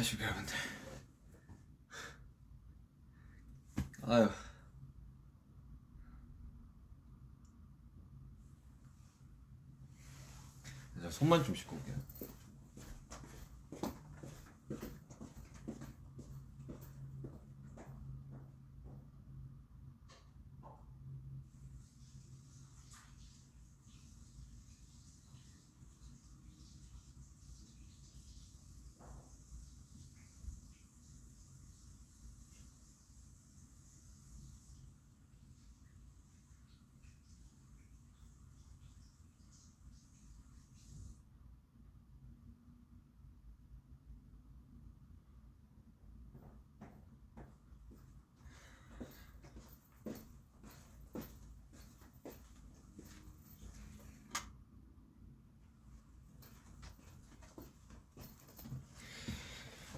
안녕하십니까 여러분들. 아유, 자, 손만 좀 씻고 올게요.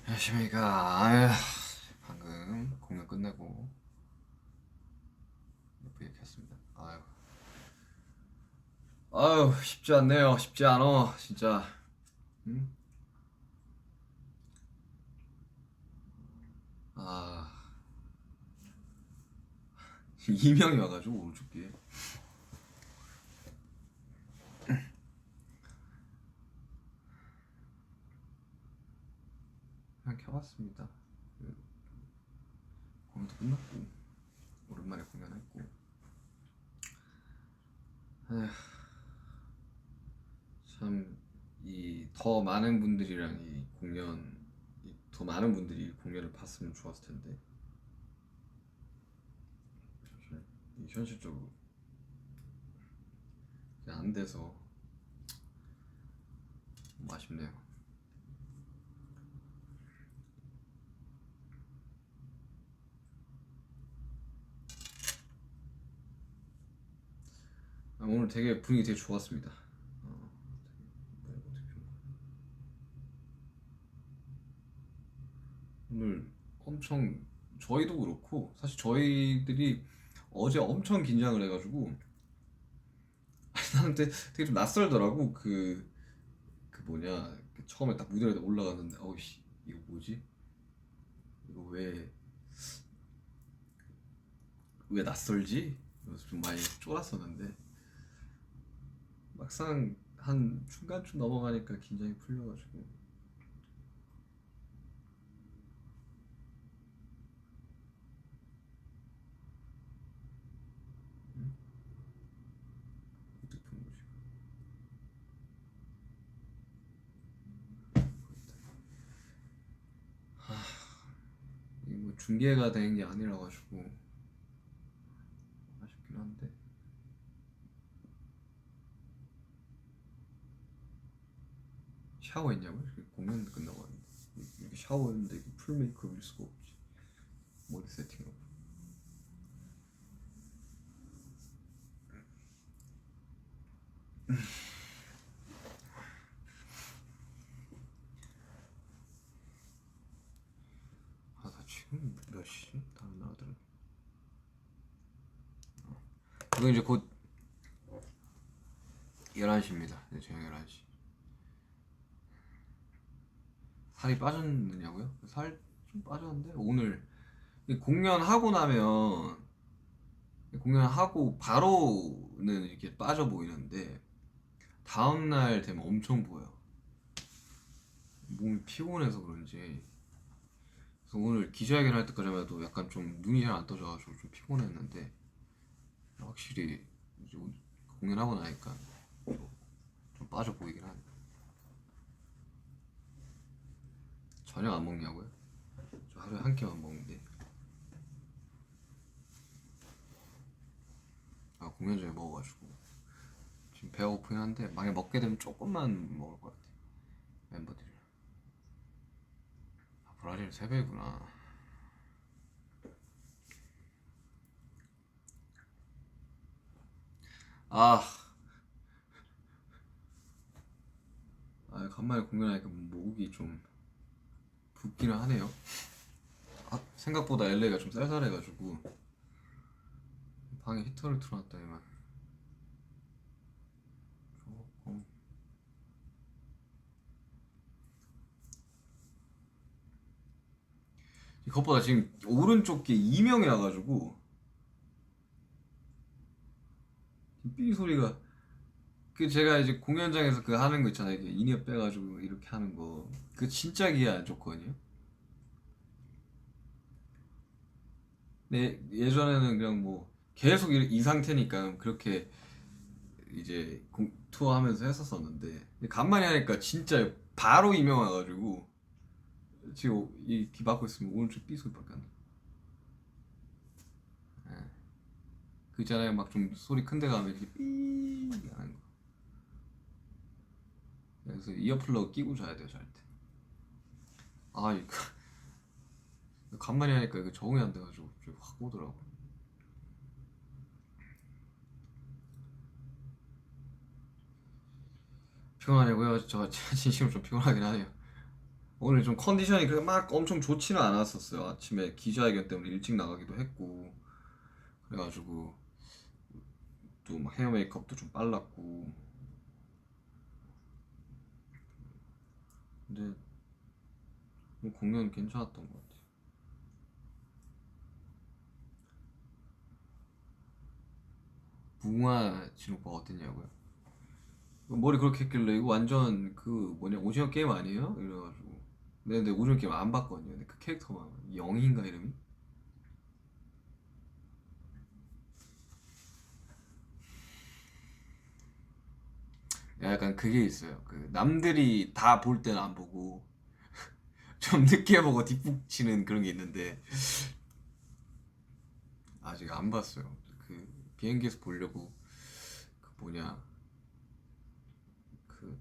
안녕하십니까. 아유, 방금 공연 끝내고 예쁘게 켰습니다. 아유, 쉽지 않네요. 쉽지 않어, 진짜. 응? 아, 이명이 와가지고 오른쪽 귀에. 그냥 켜봤습니다. 공연도 끝났고 오랜만에 공연했고. 에휴, 참 이 더 많은 분들이랑 더 많은 분들이 공연을 봤으면 좋았을 텐데 사실 이 현실적으로 그냥 안 돼서 좀 아쉽네요. 오늘 되게 분위기 되게 좋았습니다. 오늘 엄청 저희도 그렇고 사실 저희들이 어제 엄청 긴장을 해가지고 나는 되게 좀 낯설더라고. 그 뭐냐, 처음에 딱 무대에 올라갔는데 어이씨 이거 뭐지? 이거 왜 낯설지? 그래서 좀 많이 쫄았었는데 막상 한 중간쯤 넘어가니까 긴장이 풀려가지고 핸드폰 보시고 이게 뭐 중계가 된 게 아니라 가지고 아쉽긴 한데. 샤워했냐고요? 공연 끝나고 왔는데 이렇게 샤워했는데 이게 풀 메이크업일 수가 없지. 머리 세팅하고. 나 지금 몇 시지? 다른 나라들은 이거 이제 곧 11시입니다. 네, 저녁 11시. 살이 빠졌느냐고요? 살 좀 빠졌는데 오늘 공연하고 바로는 이렇게 빠져 보이는데 다음날 되면 엄청 보여. 몸이 피곤해서 그런지. 그래서 오늘 기자회견 할 때까지만 해도 약간 좀 눈이 잘 안 떠져가지고 좀 피곤했는데 확실히 이제 공연하고 나니까 좀 빠져 보이긴 하네. 저녁 안 먹냐고요? 저 하루에 한 끼만 먹는데. 공연 전에 먹어가지고 지금 배가 고프긴 한데 만약 먹게 되면 조금만 먹을 것 같아. 멤버들이랑. 브라질 3배구나. 아, 간만에 공연하니까 목이 좀 붓기는 하네요. 생각보다 LA가 좀 쌀쌀해가지고 방에 히터를 틀어놨더니만 조금. 그것보다 지금 오른쪽 게 이명이 와가지고 삐 소리가, 그 제가 이제 공연장에서 그 하는 거 있잖아요. 이게 인이어 빼가지고 이렇게 하는 거. 그 진짜 기에 안 좋거든요. 근데 예전에는 그냥 뭐 계속 이 상태니까 그렇게 이제 투어하면서 했었었는데, 근데 간만에 하니까 진짜 바로 이명 와가지고 지금 이귀 막고 있으면 오른쪽 삐 소리밖에 안 나. 예. 그 있잖아요. 막 좀 소리 큰데 가면 이렇게 삐 하는 거. 그래서 이어플러그 끼고 자야 돼요, 잘 때. 아, 이거 간만에 하니까 이거 적응이 안 돼가지고 좀 확 오더라고. 피곤하냐고요? 저 진심으로 좀 피곤하긴 하네요. 오늘 좀 컨디션이 그렇게 막 엄청 좋지는 않았었어요. 아침에 기자회견 때문에 일찍 나가기도 했고, 그래가지고 또 막 헤어 메이크업도 좀 빨랐고. 근데 뭐 공연 괜찮았던 것 같아요. 무궁화 진오빠 어땠냐고요? 머리 그렇게 했길래 이거 완전 그 뭐냐 오징어 게임 아니에요? 이래가지고. 근데 오징어 게임 안 봤거든요. 근데 그 캐릭터만 영희인가 이름이? 약간 그게 있어요. 그 남들이 다 볼 때는 안 보고 좀 늦게 보고 뒷북 치는 그런 게 있는데 아직 안 봤어요. 그 비행기에서 보려고 그 뭐냐 그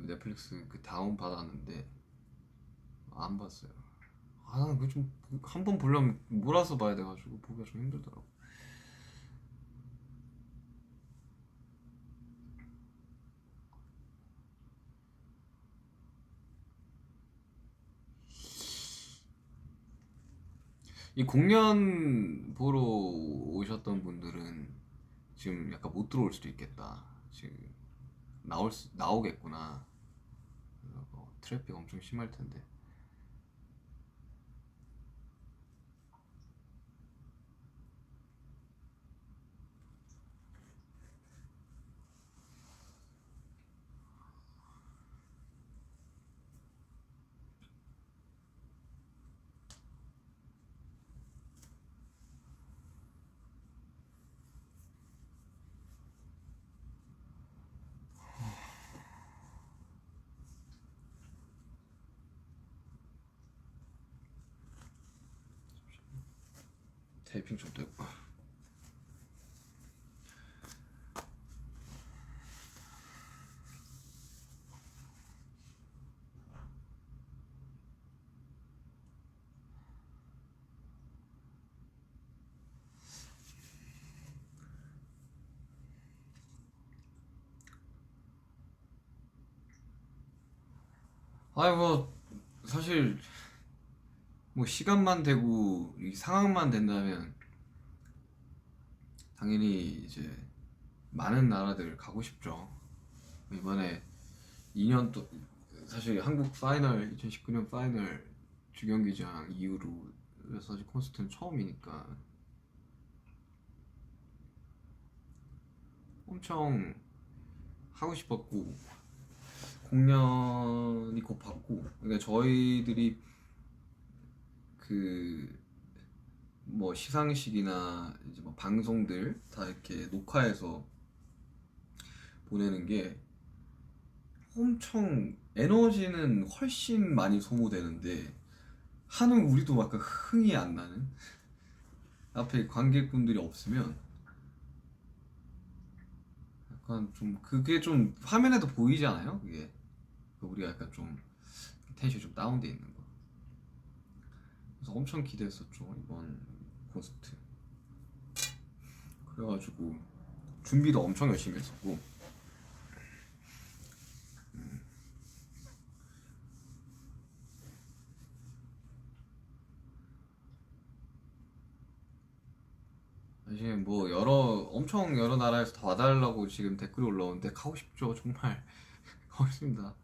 넷플릭스 그 다운 받았는데 안 봤어요. 아, 그 좀 한 번 보려면 몰아서 봐야 돼가지고 보기가 좀 힘들더라고. 이 공연 보러 오셨던 분들은 지금 약간 못 들어올 수도 있겠다. 지금 나오겠구나. 트래픽 엄청 심할 텐데. 테이핑 좀 되고. 아이고 사실 뭐 시간만 되고 이 상황만 된다면 당연히 이제 많은 나라들 가고 싶죠. 이번에 2년 또 사실 한국 파이널 2019년 파이널 주경기장 이후로 사실 콘서트는 처음이니까 엄청 하고 싶었고 공연이 곧 받고, 그러니까 저희들이 그 뭐 시상식이나 이제 뭐 방송들 다 이렇게 녹화해서 보내는 게 엄청 에너지는 훨씬 많이 소모되는데 하는 우리도 막 흥이 안 나는, 앞에 관객분들이 없으면 약간 좀 그게 좀 화면에도 보이지 않아요? 그게 우리가 약간 좀 텐션이 좀 다운돼 있는 거. 그래서 엄청 기대했었죠 이번 콘서트. 그래가지고 준비도 엄청 열심히 했었고. 사실 뭐 엄청 여러 나라에서 다 와달라고 지금 댓글이 올라오는데 가고 싶죠 정말. 가고 싶습니다.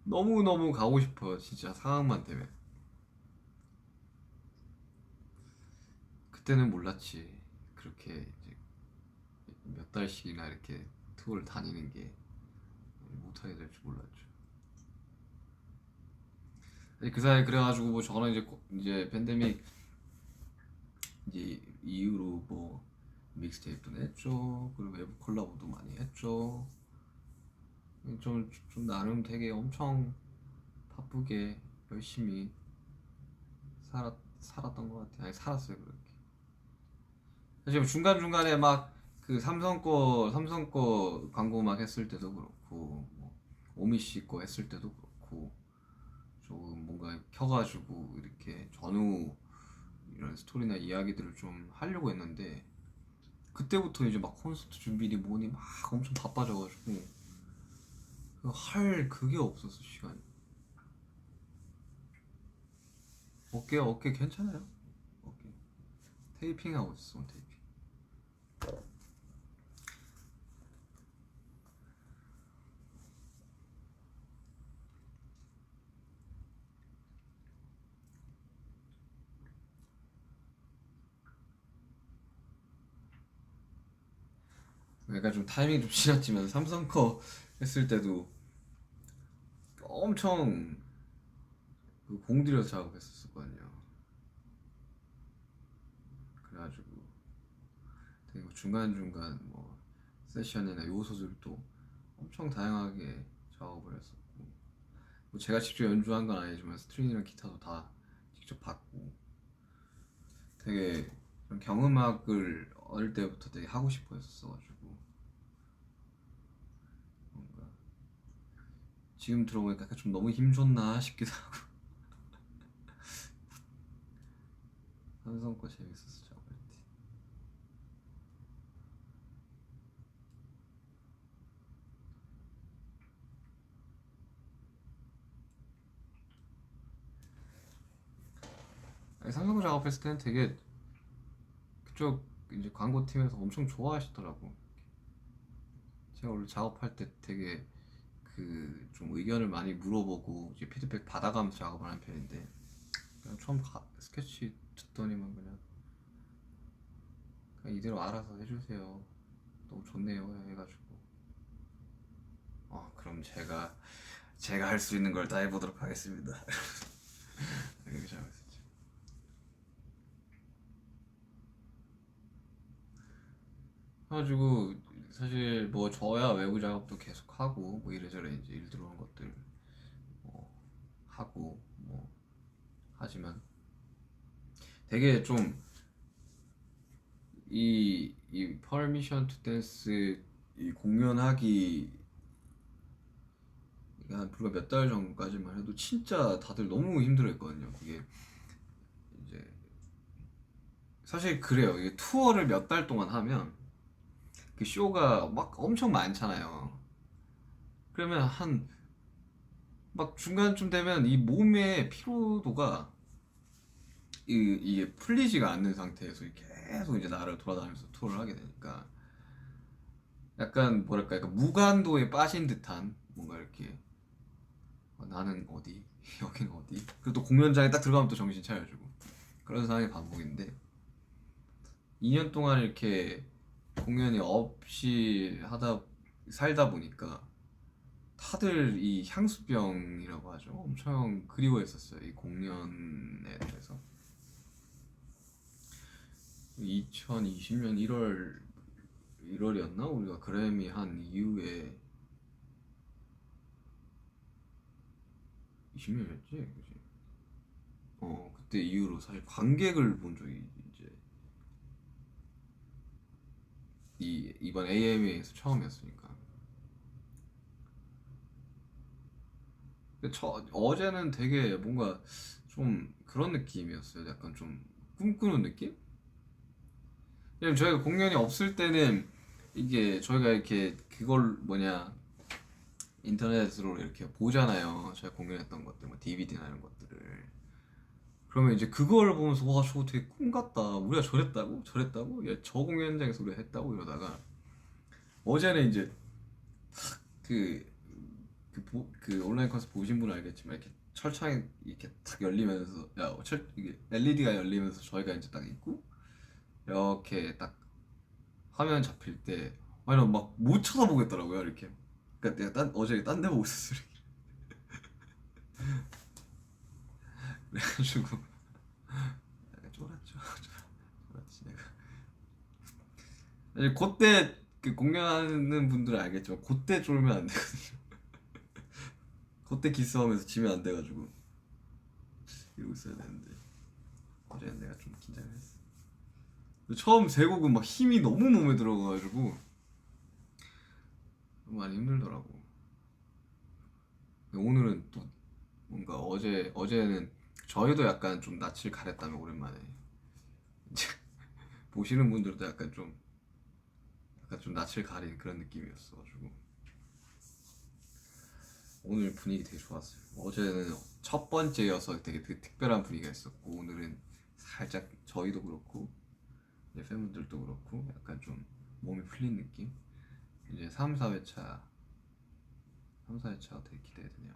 너무너무 가고 싶어요 진짜 상황만 되면. 그때는 몰랐지. 그렇게 이제 몇 달씩이나 이렇게 투어를 다니는 게 못하게 될 줄 몰랐죠. 그 사이에 그래가지고 뭐 저는 이제 팬데믹 이제 이후로 뭐 믹스테이프도 냈죠. 그리고 외부 콜라보도 많이 했죠. 좀 나름 되게 엄청 바쁘게 열심히 살았던 것 같아요. 아니 살았어요 그렇게. 사실 뭐 중간중간에 막 그 삼성 거 광고 막 했을 때도 그렇고 뭐 오미 씨 거 했을 때도 그렇고 조금 뭔가 켜가지고 이렇게 전후 이런 스토리나 이야기들을 좀 하려고 했는데 그때부터 이제 막 콘서트 준비니 뭐니 막 엄청 바빠져가지고 할 그게 없었어 시간이. 어깨 괜찮아요? 어깨 테이핑 하고 있어 테이핑. 약간 좀 타이밍이 좀 지났지만 삼성 거 했을 때도 엄청 그 공들여서 작업했었거든요. 그래가지고 되게 중간중간 뭐 세션이나 요소들도 엄청 다양하게 작업을 했었고 뭐 제가 직접 연주한 건 아니지만 스트링이랑 기타도 다 직접 받고 되게 그런 경음악을 어릴 때부터 되게 하고 싶어 했었어가지고 뭔가 지금 들어보니까 약간 좀 너무 힘줬나 싶기도 하고 삼성 거 재밌었어 작업할 때. 아니, 삼성 거 작업했을 때는 되게 그쪽 이제 광고팀에서 엄청 좋아하시더라고. 제가 원래 작업할 때 되게 그 좀 의견을 많이 물어보고 이제 피드백 받아가면서 작업을 하는 편인데 그냥 처음 스케치 듣더니만 그냥 이대로 알아서 해주세요. 너무 좋네요 해가지고 그럼 제가 할 수 있는 걸 다 해보도록 하겠습니다. 이렇게 작업했었죠. 그래가지고 사실 뭐 저야 외부 작업도 계속 하고 뭐 이래저래 이제 일 들어오는 것들 뭐 하고 뭐 하지만 되게 좀 이 퍼미션 투 댄스 이 공연하기 한 불과 몇 달 전까지만 해도 진짜 다들 너무 힘들어했거든요. 그게 이제 사실 그래요. 이게 투어를 몇 달 동안 하면 그 쇼가 막 엄청 많잖아요. 그러면 한 막 중간쯤 되면 이 몸의 피로도가 이게 풀리지가 않는 상태에서 계속 이제 나를 돌아다니면서 투어를 하게 되니까 약간 뭐랄까 약간 무간도에 빠진 듯한 뭔가 이렇게 나는 어디 여긴 어디 그리고 또 공연장에 딱 들어가면 또 정신 차려주고 그런 상황이 반복인데 2년 동안 이렇게 공연이 없이 하다 살다 보니까 다들 이 향수병이라고 하죠. 엄청 그리워했었어요. 이 공연에 대해서. 2020년 1월이었나? 우리가 그래미 한 이후에 20년이었지, 그지? 그때 이후로 사실 관객을 본 적이 이제 이번 AMA에서 처음이었으니까. 근데 어제는 되게 뭔가 좀 그런 느낌이었어요. 약간 좀 꿈꾸는 느낌? 왜냐면 저희가 공연이 없을 때는 이게 저희가 이렇게 그걸 인터넷으로 이렇게 보잖아요. 저희가 공연했던 것들, 뭐 DVD나 이런 것들을. 그러면 이제 그걸 보면서 와 저거 되게 꿈 같다. 우리가 저랬다고? 저랬다고? 야, 저 공연장에서 우리가 했다고 이러다가 어제는 이제 그, 그 온라인 콘서트 보신 분은 알겠지만 이렇게 철창이 이렇게 탁 열리면서 이게 LED가 열리면서 저희가 이제 딱 있고 이렇게 딱 화면 잡힐 때 아니 막 못 쳐다보겠더라고요 이렇게. 그러니까 내가 어제 딴 데 보고 있었어 이렇게. 그래가지고 약간 쫄았지 내가. 사실 그때 그 공연하는 분들은 알겠지만 그때 쫄면 안 되거든요. 그때 기싸움에서 지면 안 돼가지고 이러고 있어야 되는데 어제는 내가 좀 긴장을 했어. 처음 세 곡은 막 힘이 너무 몸에 들어가가지고 많이 힘들더라고. 오늘은 또 뭔가 어제는 저희도 약간 좀 낯을 가렸다면 오랜만에 이제 보시는 분들도 약간 좀 낯을 가린 그런 느낌이었어가지고 오늘 분위기 되게 좋았어요. 어제는 첫 번째여서 되게 특별한 분위기가 있었고 오늘은 살짝 저희도 그렇고 이제 팬분들도 그렇고 약간 좀 몸이 풀린 느낌. 이제 3, 4회차 되게 기대되네요.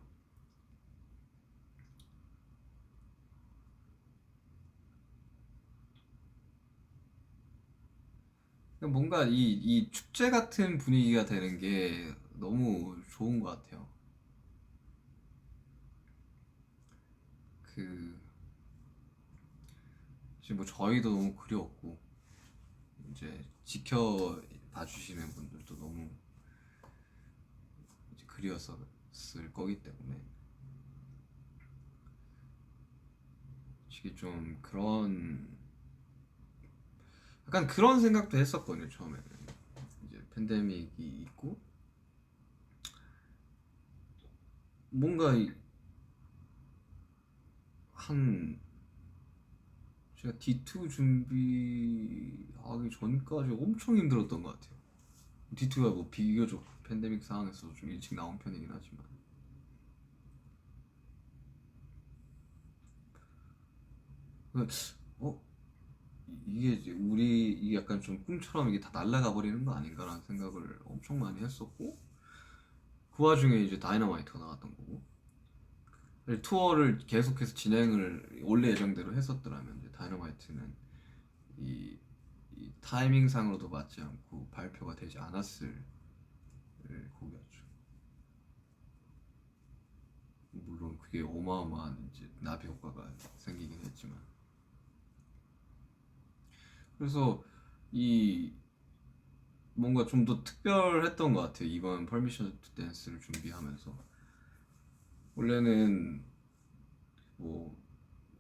뭔가 이 축제 같은 분위기가 되는 게 너무 좋은 것 같아요. 그 지금 뭐 저희도 너무 그리웠고 이제 지켜봐 주시는 분들도 너무 이제 그리웠을 거기 때문에 이게 좀 그런 약간 그런 생각도 했었거든요 처음에는. 이제 팬데믹이 있고 뭔가 한 제가 D2 준비하기 전까지 엄청 힘들었던 것 같아요. D2가 뭐 비교적 팬데믹 상황에서 좀 일찍 나온 편이긴 하지만 어 이게 이제 이게 약간 좀 꿈처럼 이게 다 날아가 버리는 거 아닌가라는 생각을 엄청 많이 했었고 그 와중에 이제 다이너마이트가 나왔던 거고 투어를 계속해서 진행을 원래 예정대로 했었더라면 이제 다이너마이트는 이, 이 타이밍상으로도 맞지 않고 발표가 되지 않았을 곡이었죠. 물론 그게 어마어마한 이제 나비 효과가 생기긴 했지만 그래서 이 뭔가 좀 더 특별했던 것 같아요 이번 퍼미션 투 댄스를 준비하면서. 원래는 뭐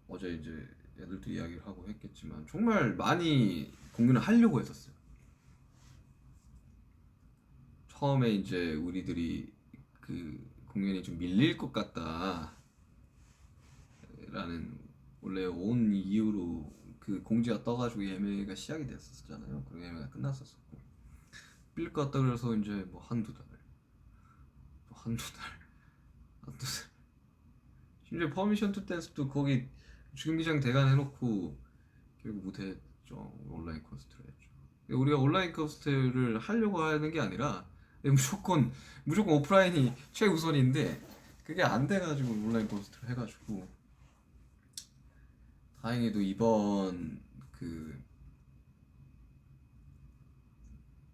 어제 이제 애들도 이야기를 하고 했겠지만 정말 많이 공연을 하려고 했었어요. 처음에 이제 우리들이 그 공연이 좀 밀릴 것 같다라는 원래 온 이후로 그 공지가 떠가지고 예매가 시작이 됐었잖아요. 그리고 예매가 끝났었고 밀릴 것 같다 그래서 이제 뭐 한두 달 심지어 퍼미션 투 댄스도 거기 주경기장 대관 해놓고 결국 못했죠. 온라인 콘서트를 했죠. 우리가 온라인 콘서트를 하려고 하는 게 아니라 무조건 오프라인이 최우선인데 그게 안 돼가지고 온라인 콘서트를 해가지고 다행히도 이번 그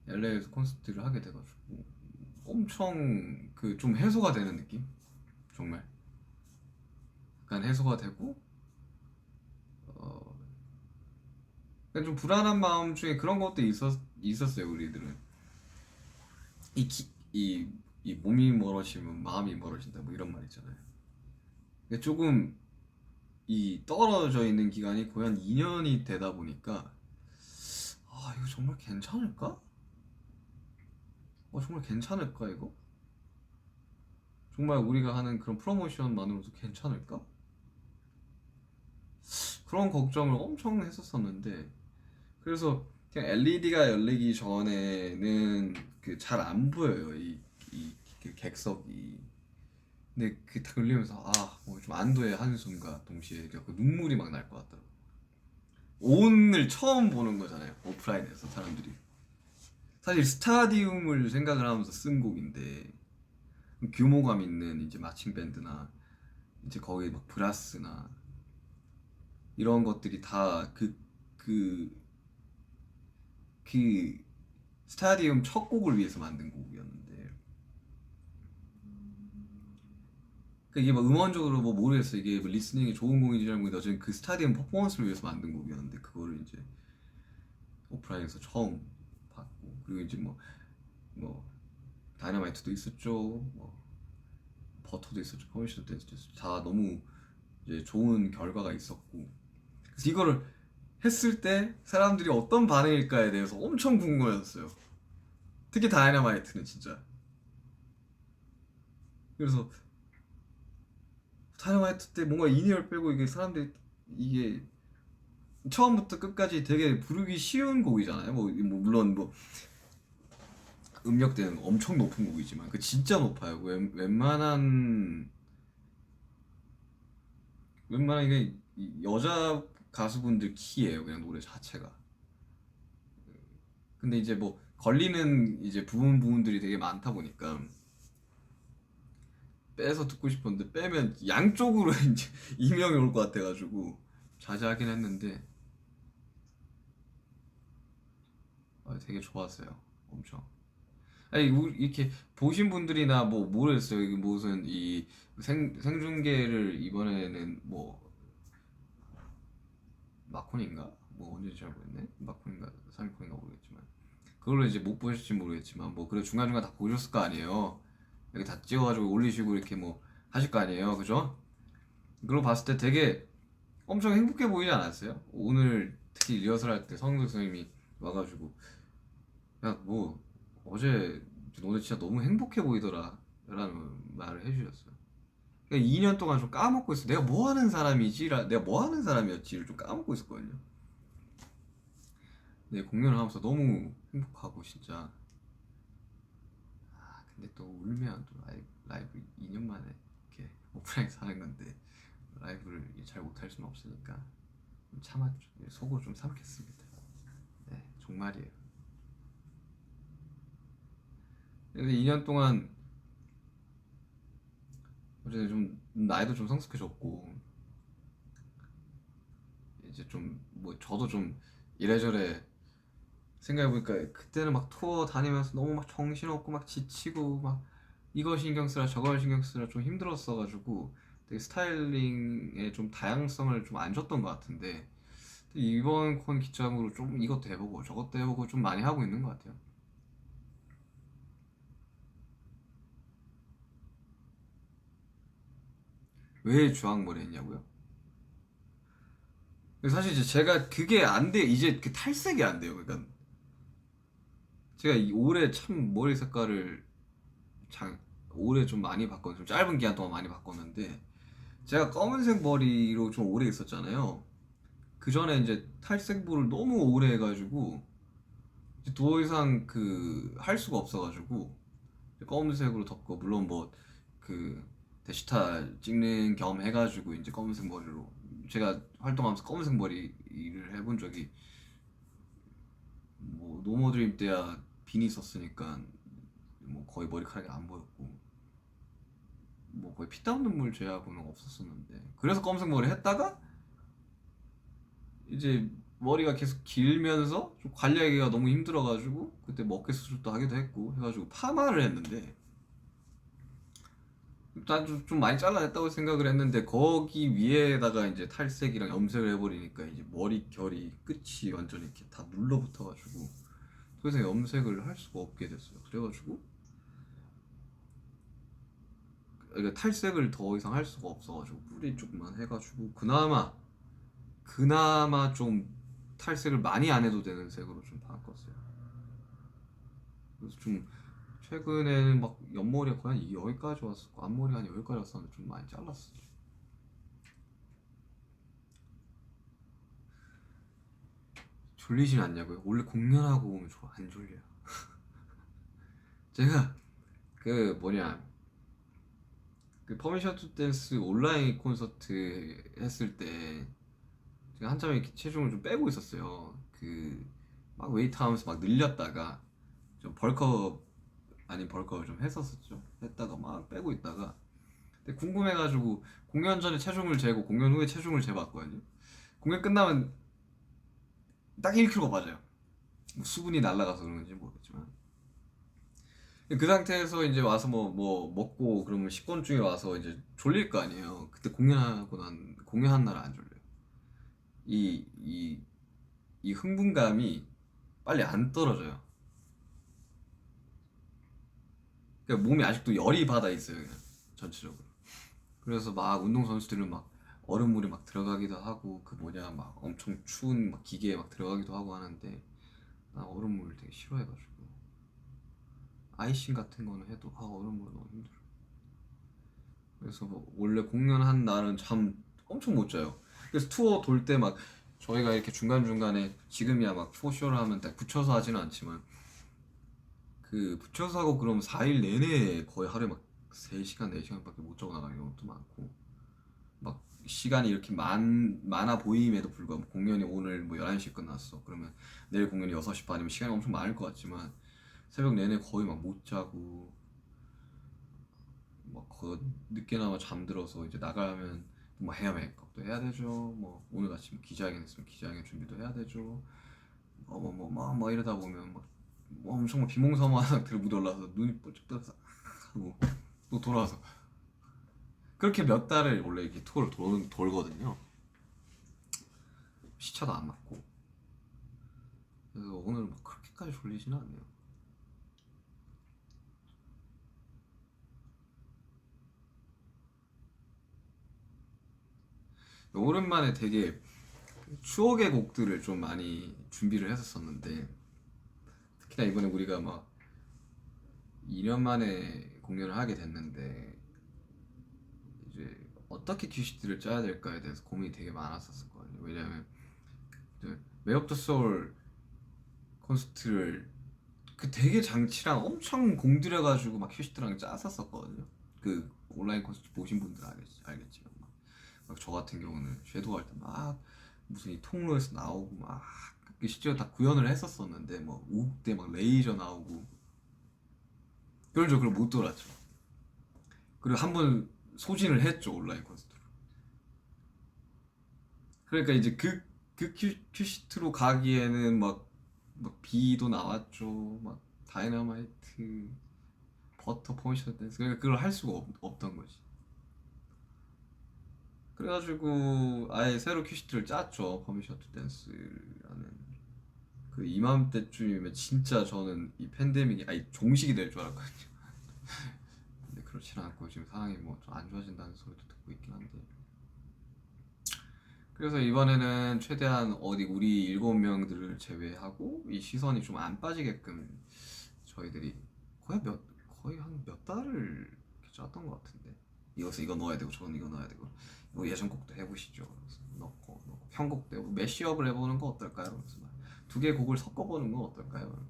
LA에서 콘서트를 하게 돼가지고 엄청 그 좀 해소가 되는 느낌? 정말 약간 해소가 되고 어, 약간 좀 불안한 마음 중에 그런 것도 있었어요 우리들은. 이 몸이 멀어지면 마음이 멀어진다 뭐 이런 말 있잖아요. 근데 조금 이 떨어져 있는 기간이 거의 한 2년이 되다 보니까 이거 정말 괜찮을까? 정말 괜찮을까 이거? 정말 우리가 하는 그런 프로모션만으로도 괜찮을까? 그런 걱정을 엄청 했었었는데 그래서 그냥 LED가 열리기 전에는 그 잘 안 보여요 그 객석이. 근데 그게 딱 열리면서 뭐 좀 안도의 한숨과 동시에 그 눈물이 막 날 것 같더라고. 오늘 처음 보는 거잖아요 오프라인에서 사람들이. 사실 스타디움을 생각을 하면서 쓴 곡인데 규모감 있는 이제 마칭 밴드나 이제 거기 막 브라스나 이런 것들이 다 그 그 스타디움 첫 곡을 위해서 만든 곡이었는데, 그러니까 이게 뭐 음원적으로 뭐 모르겠어. 이게 뭐 리스닝이 좋은 곡인지 잘 모르겠는데 어쨌든 그 스타디움 퍼포먼스를 위해서 만든 곡이었는데 그거를 이제 오프라인에서 처음 봤고, 그리고 이제 뭐 다이너마이트도 있었죠. 뭐 버터도 있었죠. 커미션 댄스도 있었죠. 다 너무 이제 좋은 결과가 있었고, 그래서 이거를 했을 때 사람들이 어떤 반응일까에 대해서 엄청 궁금해졌어요. 특히 다이너마이트는 진짜. 그래서 다이너마이트 때 뭔가 인이어를 빼고 이게 사람들이 이게 처음부터 끝까지 되게 부르기 쉬운 곡이잖아요. 뭐 물론 뭐 음역대는 엄청 높은 곡이지만 그 진짜 높아요. 웬만한 이게 여자 가수분들 키예요. 그냥 노래 자체가. 근데 이제 뭐 걸리는 이제 부분들이 되게 많다 보니까 빼서 듣고 싶었는데 빼면 양쪽으로 이제 이명이 올 것 같아가지고 자제하긴 했는데 되게 좋았어요. 엄청. 아니 이렇게 보신 분들이나 뭐 모르겠어요. 이게 무슨 이 생중계를 이번에는 뭐 마콘인가 뭐 언제인지 잘 모르겠네. 마콘인가 사미콘인가 모르겠지만 그걸로 이제 못 보실지 모르겠지만 뭐 그래 중간중간 다 보셨을 거 아니에요. 이렇게 다 찍어가지고 올리시고 이렇게 뭐 하실 거 아니에요, 그죠? 그걸 봤을 때 되게 엄청 행복해 보이지 않았어요? 오늘 특히 리허설 할 때 성도 선생님이 와가지고 야 뭐 어제 너네 진짜 너무 행복해 보이더라 라는 말을 해주셨어요. 그러니까 2년 동안 좀 까먹고 있어. 내가 뭐 하는 사람이지? 내가 뭐 하는 사람이었지를 좀 까먹고 있었거든요. 네, 공연을 하면서 너무 행복하고 진짜. 근데 또 울면 또 라이브 2년 만에 이렇게 오프라인에서 하는 건데 라이브를 잘 못할 수는 없으니까 좀 참았죠. 속으로 좀 삼켰습니다. 네, 정말이에요. 근데 2년 동안 어제 좀 나이도 좀 성숙해졌고 이제 좀 뭐 저도 좀 이래저래 생각해보니까 그때는 막 투어 다니면서 너무 막 정신없고 막 지치고 막 이거 신경 쓰라 저거 신경 쓰라 좀 힘들었어가지고 되게 스타일링에 좀 다양성을 좀 안 줬던 것 같은데 이번 콘 기점으로 좀 이것도 해보고 저것도 해보고 좀 많이 하고 있는 것 같아요. 왜 주황머리 했냐고요? 사실 이제 제가 그게 안 돼. 이제 그 탈색이 안 돼요. 그러니까 제가 올해 참 머리 색깔을 장 올해 좀 많이 바꿨 좀 짧은 기간 동안 많이 바꿨는데 제가 검은색 머리로 좀 오래 있었잖아요. 그 전에 이제 탈색부를 너무 오래 해가지고 이제 더 이상 그 할 수가 없어가지고 검은색으로 덮고 물론 뭐 그 데시탈 찍는 겸 해가지고 이제 검은색 머리로 제가 활동하면서 검은색 머리를 해본 적이 뭐 노모드림 때야 비니 썼으니까 뭐 거의 머리카락이 안 보였고 뭐 거의 피땀 눈물 제하고는 없었었는데 그래서 검은색 머리 했다가 이제 머리가 계속 길면서 좀 관리하기가 너무 힘들어가지고 그때 뭐 어깨 수술도 하기도 했고 해가지고 파마를 했는데 난 좀 많이 잘라냈다고 생각을 했는데 거기 위에다가 이제 탈색이랑 염색을 해버리니까 이제 머리 결이 끝이 완전히 이렇게 다 눌러붙어가지고 더 이상 염색을 할 수가 없게 됐어요. 그래가지고 그러니까 탈색을 더 이상 할 수가 없어가지고 뿌리 쪽만 해가지고 그나마 좀 탈색을 많이 안 해도 되는 색으로 좀 바꿨어요. 그래서 좀 최근에는 막 옆머리가 거의 한 여기까지 왔었고 앞머리가 한 여기까지 왔었는데 좀 많이 잘랐어요. 졸리진 않냐고요? 원래 공연하고 오면 안 졸려요. 제가 그 뭐냐 그 퍼미션 투 댄스 온라인 콘서트 했을 때 제가 한참 이렇게 체중을 좀 빼고 있었어요. 그 막 웨이트 하면서 막 늘렸다가 좀 벌크업 아닌 벌크업을 좀 했었었죠. 했다가 막 빼고 있다가 근데 궁금해가지고 공연 전에 체중을 재고 공연 후에 체중을 재봤거든요. 공연 끝나면 딱 1kg가 빠져요. 뭐 수분이 날아가서 그런 건지 모르겠지만 그 상태에서 이제 와서 뭐 먹고 그러면 식곤증이 와서 이제 졸릴 거 아니에요. 그때 공연한 날은 안 졸려요. 이 이 이 흥분감이 빨리 안 떨어져요. 그러니까 몸이 아직도 열이 받아 있어요, 그냥 전체적으로. 그래서 막 운동 선수들은 막 얼음물에 막 들어가기도 하고 그 뭐냐 막 엄청 추운 막 기계에 막 들어가기도 하고 하는데 나 얼음물 되게 싫어해가지고 아이싱 같은 거는 해도 얼음물 너무 힘들어. 그래서 뭐 원래 공연한 날은 잠 엄청 못 자요. 그래서 투어 돌 때 막 저희가 이렇게 중간중간에 지금이야 막 포쇼를 하면 딱 붙여서 하지는 않지만 그 붙여서 하고 그러면 4일 내내 거의 하루에 막 3시간 4시간밖에 못 자고 나가는 경우도 많고 막 시간이 이렇게 많아 보임에도 불구하고 공연이 오늘 뭐 11시에 끝났어 그러면 내일 공연이 6시 반이면 시간이 엄청 많을 것 같지만 새벽 내내 거의 막 못 자고 늦게나마 잠들어서 이제 나가면 뭐 헤어 메이크업도 해야 되죠. 뭐 오늘 같이 기자회견 했으면 기자회견 준비도 해야 되죠. 뭐 이러다 보면 뭐 엄청 막 비몽사몽한 상태로 무대 올라서 눈이 뻘쩍 떠서 하고 또 돌아와서 그렇게 몇 달을 원래 이렇게 투어를 돌거든요. 시차도 안 맞고 그래서 오늘 막 그렇게까지 졸리지는 않네요. 오랜만에 되게 추억의 곡들을 좀 많이 준비를 했었었는데 특히나 이번에 우리가 막 2년 만에 공연을 하게 됐는데 이제 어떻게 큐시트를 짜야 될까에 대해서 고민이 되게 많았었거든요. 왜냐면 웨이 오브 더 소울 콘서트를 그 되게 장치랑 엄청 공들여가지고 막 큐시트랑 짰었었거든요. 그 온라인 콘서트 보신 분들 알겠지만 막 저 같은 경우는 섀도우 할 때 막 무슨 이 통로에서 나오고 막 실제로 다 구현을 했었었는데 뭐 우국대 막 레이저 나오고 그걸 저 그걸 못 돌았죠. 그리고 한 번 소진을 했죠 온라인 콘서트로. 그러니까 이제 그 큐시트로 가기에는 막 비도 나왔죠. 막 다이너마이트 버터 포지션 댄스 그러니까 그걸 할 수가 없던 거지. 그래가지고 아예 새로 큐시트를 짰죠. 퍼미션 투 댄스라는. 그 이맘때쯤이면 진짜 저는 이 팬데믹이 아니 종식이 될 줄 알았거든요. 근데 그렇지는 않고 지금 상황이 뭐 좀 안 좋아진다는 소리도 듣고 있긴 한데. 그래서 이번에는 최대한 어디 우리 7명들을 제외하고 이 시선이 좀 안 빠지게끔 저희들이 거의 거의 한 몇 달을 이렇게 짰던 것 같은데 이것은 이거 넣어야 되고 저건 이거 넣어야 되고 뭐 예전 곡도 해보시죠. 그래서 넣고 편곡도 해보고 매시업을 해보는 거 어떨까요? 그래서 두 개의 곡을 섞어보는 건 어떨까요?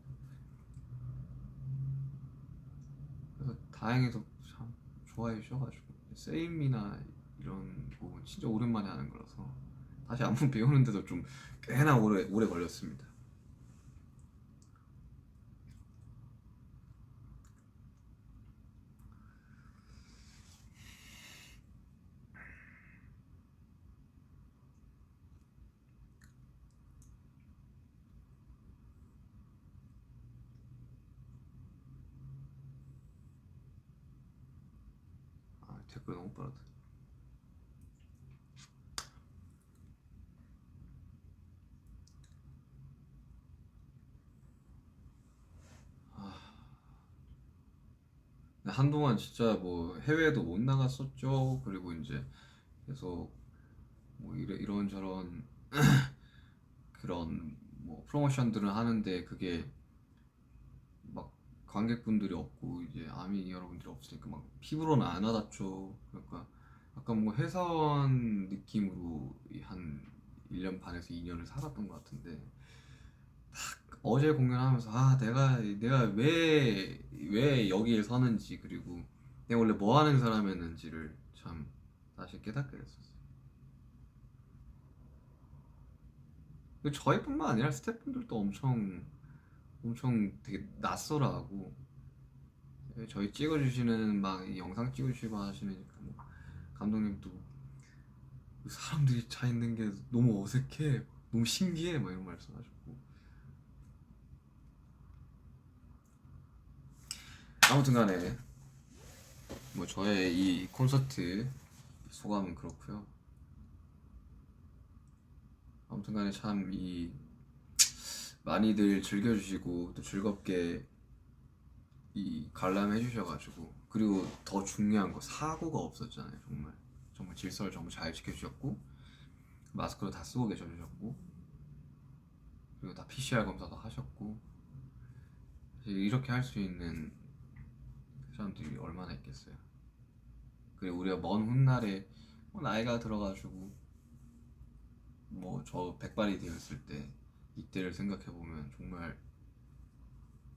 그래서 다행히도 참 좋아해 주셔가지고 세임이나 이런 곡은 진짜 오랜만에 하는 거라서 다시 안무 배우는데도 좀 꽤나 오래 걸렸습니다. 댓글 너무 빠르다. 한동안 진짜 뭐 해외에도 못 나갔었죠. 그리고 이제 계속 뭐 이런저런 그런 뭐 프로모션들을 하는데 그게 막 관객분들이 없고 이제 아미 여러분들이 없으니까 막 피부로는 안 와닿죠. 그러니까 약간 뭐 회사원 느낌으로 한 1년 반에서 2년을 살았던 것 같은데 어제 공연하면서 내가 왜 여기에 서는지 그리고 내가 원래 뭐 하는 사람이었는지를 참 다시 깨닫게 됐었어요. 그리고 저희뿐만 아니라 스태프분들도 엄청 되게 낯설어하고 저희 찍어주시는 막 영상 찍어주시고 하시는 뭐 감독님도 사람들이 차 있는 게 너무 어색해, 너무 신기해 막 이런 말씀하셨고 아무튼간에 뭐 저의 이 콘서트 소감은 그렇고요. 아무튼간에 참 이 많이들 즐겨주시고 또 즐겁게 이 관람해 주셔가지고, 그리고 더 중요한 거 사고가 없었잖아요. 정말 정말 질서를 정말 잘 지켜주셨고, 마스크도 다 쓰고 계셔주셨고, 그리고 다 PCR 검사도 하셨고, 사실 이렇게 할 수 있는 사람들이 얼마나 있겠어요. 그리고 우리가 먼 훗날에 뭐 나이가 들어가지고 뭐 저 백발이 되었을 때 이때를 생각해 보면 정말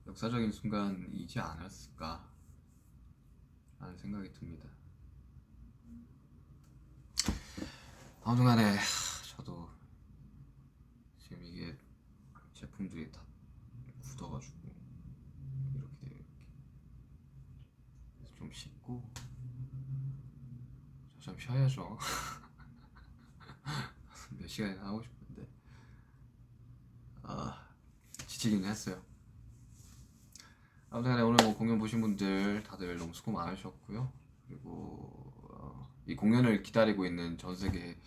역사적인 순간이지 않았을까 하는 생각이 듭니다. 아무튼간에 저도 지금 이게 제품들이 다 굳어가지고 이렇게 좀 씻고 저 좀 쉬어야죠. 몇 시간이나 하고 싶은데 지치긴 했어요. 아무튼 오늘 뭐 공연 보신 분들 다들 너무 수고 많으셨고요. 그리고 이 공연을 기다리고 있는 전 세계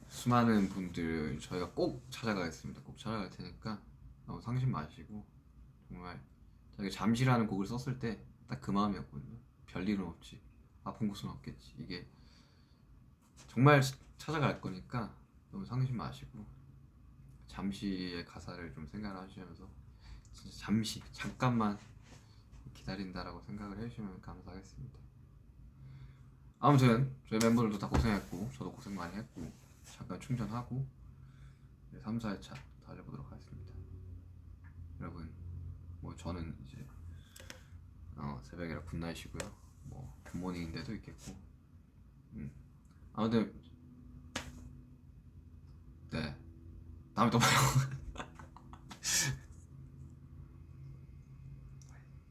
수많은 분들 저희가 꼭 찾아가겠습니다. 꼭 찾아갈 테니까 너무 상심 마시고, 정말 저희가 잠시라는 곡을 썼을 때 딱 그 마음이었거든요. 별일은 없지, 아픈 곳은 없겠지. 이게 정말 찾아갈 거니까 너무 상심 마시고 잠시의 가사를 좀 생각을 하시면서 진짜 잠시 잠깐만 기다린다라고 생각을 해주시면 감사하겠습니다. 아무튼 저희 멤버들도 다 고생했고 저도 고생 많이 했고, 잠깐 충전하고 3, 4회차 달려보도록 하겠습니다. 여러분 뭐 저는 이제 새벽이라 굿나잇이고요. 뭐 굿모닝인데도 있겠고, 아무튼 네, 다음에 또 봐요.